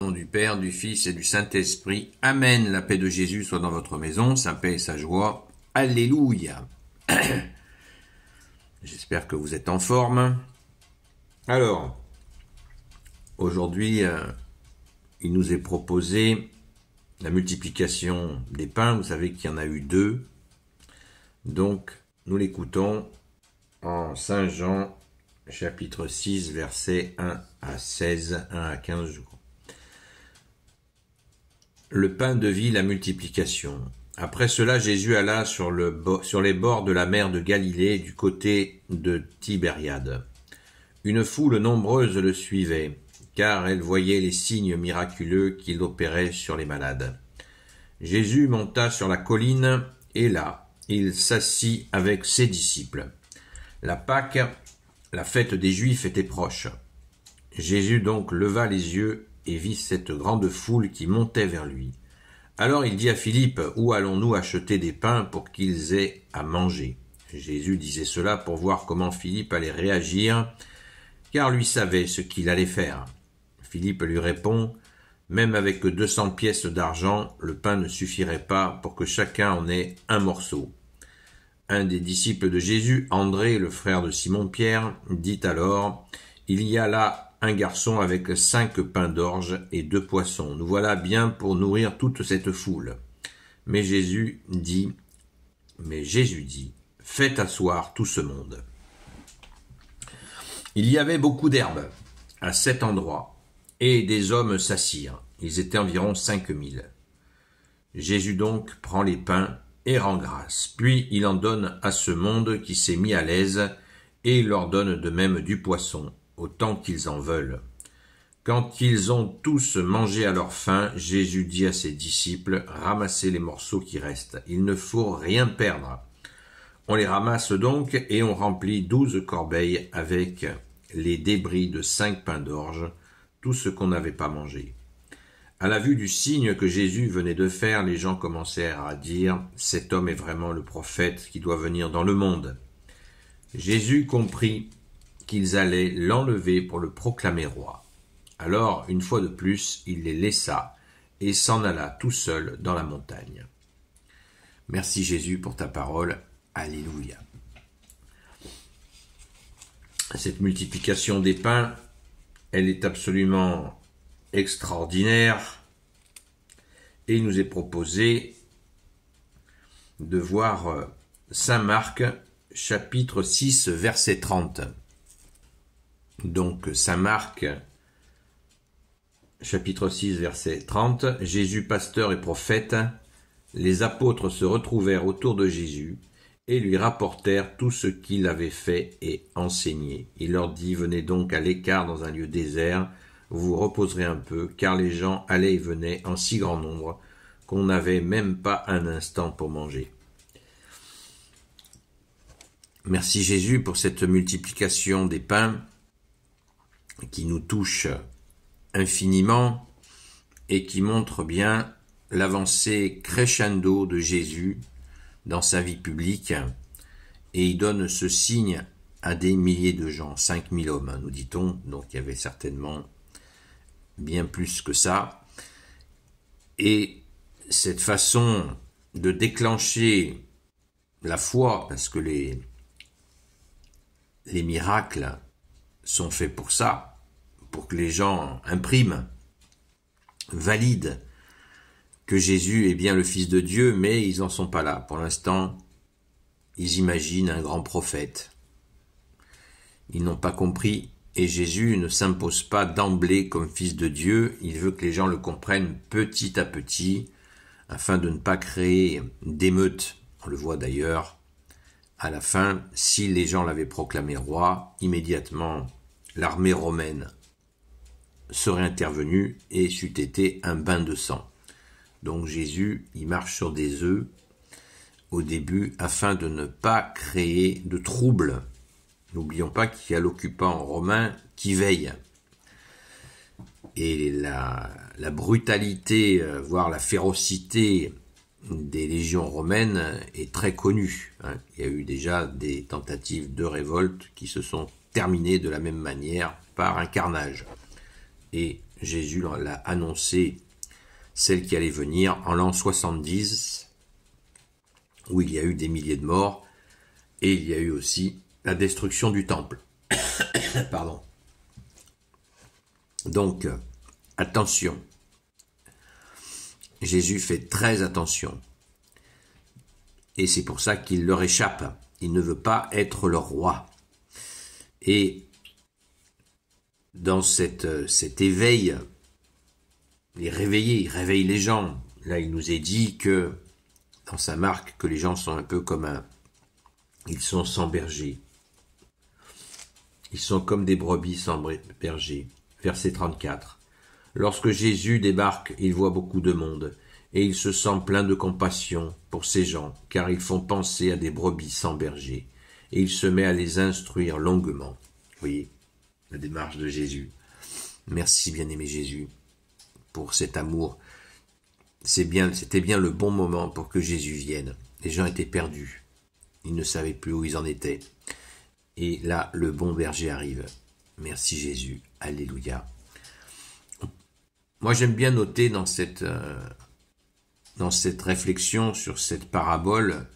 Au nom du Père, du Fils et du Saint-Esprit. Amen. La paix de Jésus soit dans votre maison, sa paix et sa joie. Alléluia. J'espère que vous êtes en forme. Alors, aujourd'hui, il nous est proposé la multiplication des pains. Vous savez qu'il y en a eu 2. Donc, nous l'écoutons en Saint Jean, chapitre 6, versets 1 à 16, 1 à 15, je crois. Le pain de vie, la multiplication. Après cela, Jésus alla sur les bords de la mer de Galilée, du côté de Tibériade. Une foule nombreuse le suivait, car elle voyait les signes miraculeux qu'il opérait sur les malades. Jésus monta sur la colline, et là, il s'assit avec ses disciples. La Pâque, la fête des Juifs, était proche. Jésus donc leva les yeux et vit cette grande foule qui montait vers lui. Alors il dit à Philippe, « Où allons-nous acheter des pains pour qu'ils aient à manger ?» Jésus disait cela pour voir comment Philippe allait réagir, car lui savait ce qu'il allait faire. Philippe lui répond, « Même avec 200 pièces d'argent, le pain ne suffirait pas pour que chacun en ait un morceau. » Un des disciples de Jésus, André, le frère de Simon-Pierre, dit alors, « Il y a là un garçon avec 5 pains d'orge et 2 poissons. Nous voilà bien pour nourrir toute cette foule. » Mais Jésus dit, « Faites asseoir tout ce monde. » Il y avait beaucoup d'herbes à cet endroit, et des hommes s'assirent. Ils étaient environ 5000. Jésus donc prend les pains et rend grâce. Puis il en donne à ce monde qui s'est mis à l'aise, et il leur donne de même du poisson, autant qu'ils en veulent. Quand ils ont tous mangé à leur faim, Jésus dit à ses disciples, « Ramassez les morceaux qui restent, il ne faut rien perdre. » On les ramasse donc, et on remplit 12 corbeilles avec les débris de 5 pains d'orge, tout ce qu'on n'avait pas mangé. À la vue du signe que Jésus venait de faire, les gens commencèrent à dire, « Cet homme est vraiment le prophète qui doit venir dans le monde. » Jésus comprit qu'ils allaient l'enlever pour le proclamer roi. Alors, une fois de plus, il les laissa et s'en alla tout seul dans la montagne. Merci Jésus pour ta parole. Alléluia. Cette multiplication des pains, elle est absolument extraordinaire et il nous est proposé de voir Saint Marc, chapitre 6, verset 30. Donc, Saint Marc, chapitre 6, verset 30, « Jésus, pasteur et prophète, les apôtres se retrouvèrent autour de Jésus et lui rapportèrent tout ce qu'il avait fait et enseigné. Il leur dit, « Venez donc à l'écart dans un lieu désert, vous vous reposerez un peu, car les gens allaient et venaient en si grand nombre qu'on n'avait même pas un instant pour manger. » Merci Jésus pour cette multiplication des pains qui nous touche infiniment et qui montre bien l'avancée crescendo de Jésus dans sa vie publique, et il donne ce signe à des milliers de gens, 5000 hommes, nous dit-on, donc il y avait certainement bien plus que ça, et cette façon de déclencher la foi, parce que les miracles sont faits pour ça, pour que les gens impriment, valident que Jésus est bien le Fils de Dieu, mais ils n'en sont pas là. Pour l'instant, ils imaginent un grand prophète. Ils n'ont pas compris, et Jésus ne s'impose pas d'emblée comme Fils de Dieu. Il veut que les gens le comprennent petit à petit, afin de ne pas créer d'émeutes. On le voit d'ailleurs. À la fin, si les gens l'avaient proclamé roi, immédiatement, l'armée romaine serait intervenue et c'eût été un bain de sang. Donc Jésus, il marche sur des œufs au début afin de ne pas créer de troubles. N'oublions pas qu'il y a l'occupant romain qui veille. Et la brutalité, voire la férocité des légions romaines est très connue. Il y a eu déjà des tentatives de révolte qui se sont terminées de la même manière par un carnage. Et Jésus l'a annoncé, celle qui allait venir en l'an 70, où il y a eu des milliers de morts, et il y a eu aussi la destruction du temple. Pardon. Donc, attention. Jésus fait très attention. Et c'est pour ça qu'il leur échappe. Il ne veut pas être leur roi. Et dans cet éveil, il réveille les gens. Là, il nous est dit que, dans sa marque, que les gens sont un peu comme ils sont sans berger. Ils sont comme des brebis sans berger. Verset 34. Lorsque Jésus débarque, il voit beaucoup de monde, et il se sent plein de compassion pour ces gens, car ils font penser à des brebis sans berger, et il se met à les instruire longuement. Vous voyez, la démarche de Jésus. Merci, bien-aimé Jésus, pour cet amour. C'était bien le bon moment pour que Jésus vienne. Les gens étaient perdus. Ils ne savaient plus où ils en étaient. Et là, le bon berger arrive. Merci Jésus. Alléluia. Moi, j'aime bien noter dans cette réflexion sur cette parabole,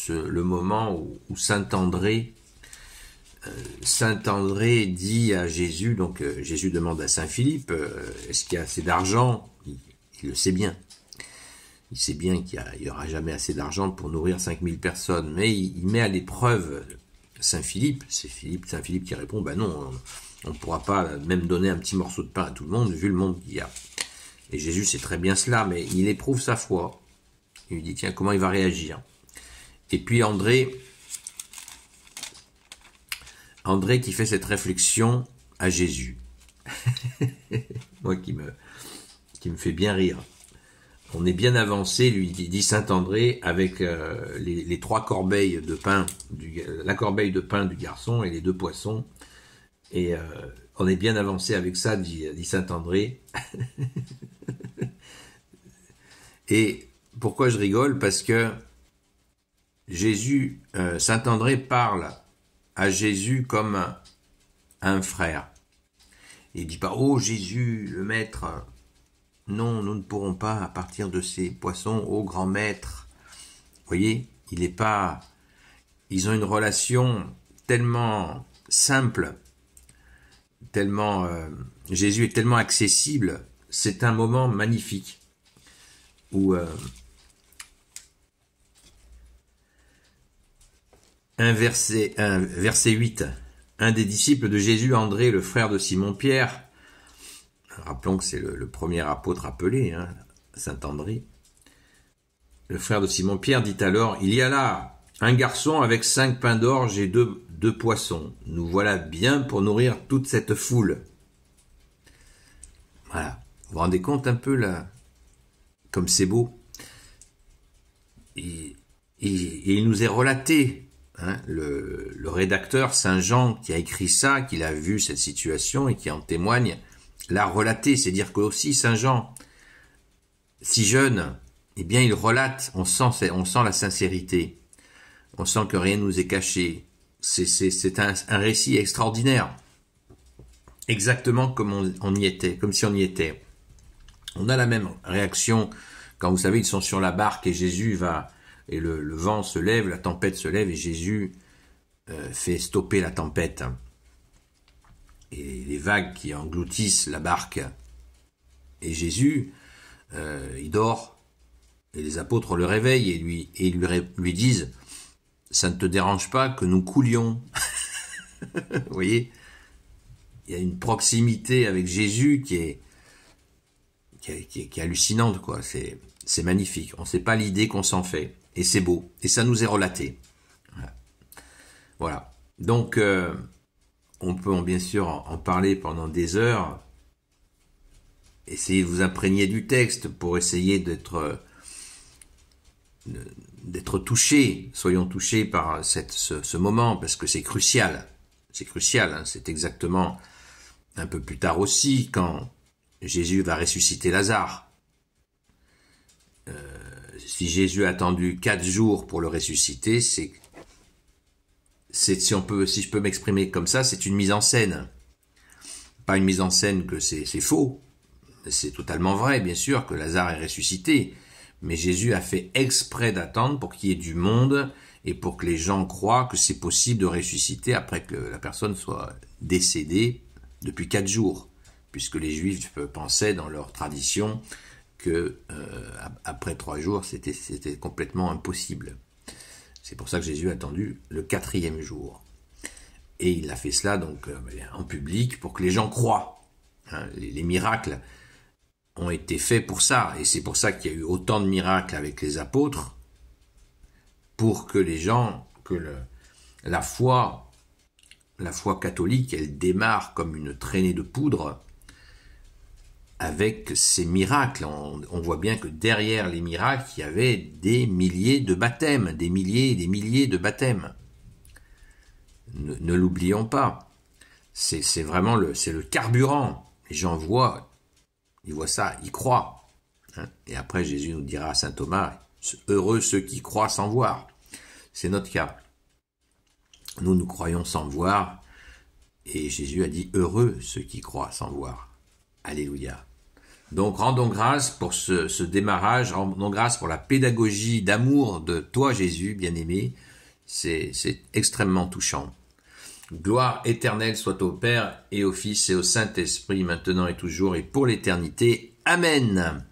le moment où Saint André dit à Jésus, donc Jésus demande à Saint Philippe, est-ce qu'il y a assez d'argent? Il le sait bien. Il sait bien qu'il n'y aura jamais assez d'argent pour nourrir 5000 personnes, mais il met à l'épreuve Saint Philippe. C'est Saint Philippe qui répond, ben non, on ne pourra pas même donner un petit morceau de pain à tout le monde, vu le monde qu'il y a. Et Jésus sait très bien cela, mais il éprouve sa foi. Il lui dit, tiens, comment il va réagir? Et puis André qui fait cette réflexion à Jésus. Moi qui me fait bien rire. On est bien avancé, lui dit Saint André, avec les 3 corbeilles de pain, la corbeille de pain du garçon et les 2 poissons. Et on est bien avancé avec ça, dit Saint André. Et pourquoi je rigole? Parce que Saint André parle à Jésus comme un frère. Il dit pas, oh Jésus, le maître, non, nous ne pourrons pas à partir de ces poissons, ô grand maître. Vous voyez, ils ont une relation tellement simple, tellement, Jésus est tellement accessible, c'est un moment magnifique où verset 8, un des disciples de Jésus, André, le frère de Simon-Pierre, rappelons que c'est le premier apôtre appelé, hein, Saint André, le frère de Simon-Pierre dit alors, il y a là un garçon avec 5 pains d'orge et 2 poissons. Nous voilà bien pour nourrir toute cette foule. Voilà. Vous vous rendez compte un peu là, comme c'est beau. Et il nous est relaté, hein, le rédacteur Saint Jean qui a écrit ça, qui a vu cette situation et qui en témoigne, l'a relaté. C'est dire que aussi Saint Jean, si jeune, eh bien il relate, on sent la sincérité, on sent que rien ne nous est caché. C'est un récit extraordinaire, exactement comme on y était, comme si on y était. On a la même réaction quand, vous savez, ils sont sur la barque et Jésus va, et le vent se lève, la tempête se lève et Jésus fait stopper la tempête. Et les vagues qui engloutissent la barque. Et Jésus, il dort, et les apôtres le réveillent et lui disent, ça ne te dérange pas que nous coulions? Vous voyez, il y a une proximité avec Jésus qui est hallucinante, quoi. C'est magnifique. On ne sait pas l'idée qu'on s'en fait. Et c'est beau. Et ça nous est relaté. Voilà. Donc, on peut bien sûr en parler pendant des heures. Essayez de vous imprégner du texte pour essayer d'être touchés. Soyons touchés par ce moment, parce que c'est crucial. C'est crucial, hein. C'est exactement un peu plus tard aussi, quand Jésus va ressusciter Lazare. Si Jésus a attendu 4 jours pour le ressusciter, si je peux m'exprimer comme ça, c'est une mise en scène. Pas une mise en scène que c'est faux, c'est totalement vrai, bien sûr, que Lazare est ressuscité, mais Jésus a fait exprès d'attendre pour qu'il y ait du monde et pour que les gens croient que c'est possible de ressusciter après que la personne soit décédée depuis 4 jours, puisque les Juifs pensaient dans leur tradition que après 3 jours, c'était complètement impossible. C'est pour ça que Jésus a attendu le 4e jour. Et il a fait cela donc en public pour que les gens croient. Hein, les miracles ont été faits pour ça, et c'est pour ça qu'il y a eu autant de miracles avec les apôtres, pour que les gens, que la foi catholique, elle démarre comme une traînée de poudre avec ces miracles. On voit bien que derrière les miracles, il y avait des milliers de baptêmes, des milliers et des milliers de baptêmes. Ne l'oublions pas. C'est vraiment le carburant. Les gens ils voient ça, ils croient. Hein. Et après, Jésus nous dira à saint Thomas, heureux ceux qui croient sans voir. C'est notre cas. Nous croyons sans voir. Et Jésus a dit, heureux ceux qui croient sans voir. Alléluia. Donc rendons grâce pour ce démarrage, rendons grâce pour la pédagogie d'amour de toi Jésus, bien-aimé. C'est extrêmement touchant. Gloire éternelle soit au Père et au Fils et au Saint-Esprit, maintenant et toujours et pour l'éternité. Amen.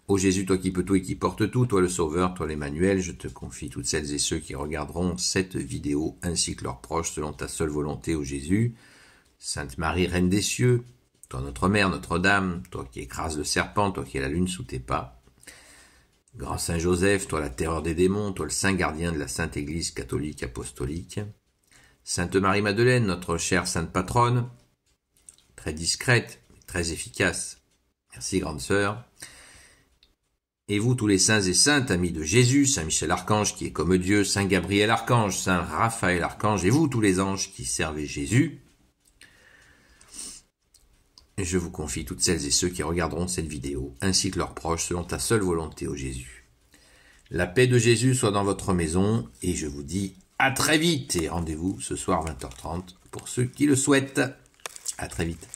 Ô Jésus, toi qui peux tout et qui portes tout, toi le Sauveur, toi l'Emmanuel, je te confie toutes celles et ceux qui regarderont cette vidéo, ainsi que leurs proches, selon ta seule volonté, ô Jésus. Sainte Marie, Reine des cieux, toi notre Mère, Notre-Dame, toi qui écrases le serpent, toi qui es la lune sous tes pas. Grand Saint Joseph, toi la terreur des démons, toi le saint gardien de la Sainte Église catholique apostolique. Sainte Marie-Madeleine, notre chère sainte patronne, très discrète, très efficace. Merci, grande sœur. Et vous, tous les saints et saintes, amis de Jésus, Saint Michel Archange qui est comme Dieu, Saint Gabriel Archange, Saint Raphaël Archange, et vous, tous les anges qui servez Jésus. Et je vous confie toutes celles et ceux qui regarderont cette vidéo, ainsi que leurs proches, selon ta seule volonté, ô Jésus. La paix de Jésus soit dans votre maison, et je vous dis à très vite, et rendez-vous ce soir 20h30 pour ceux qui le souhaitent. À très vite.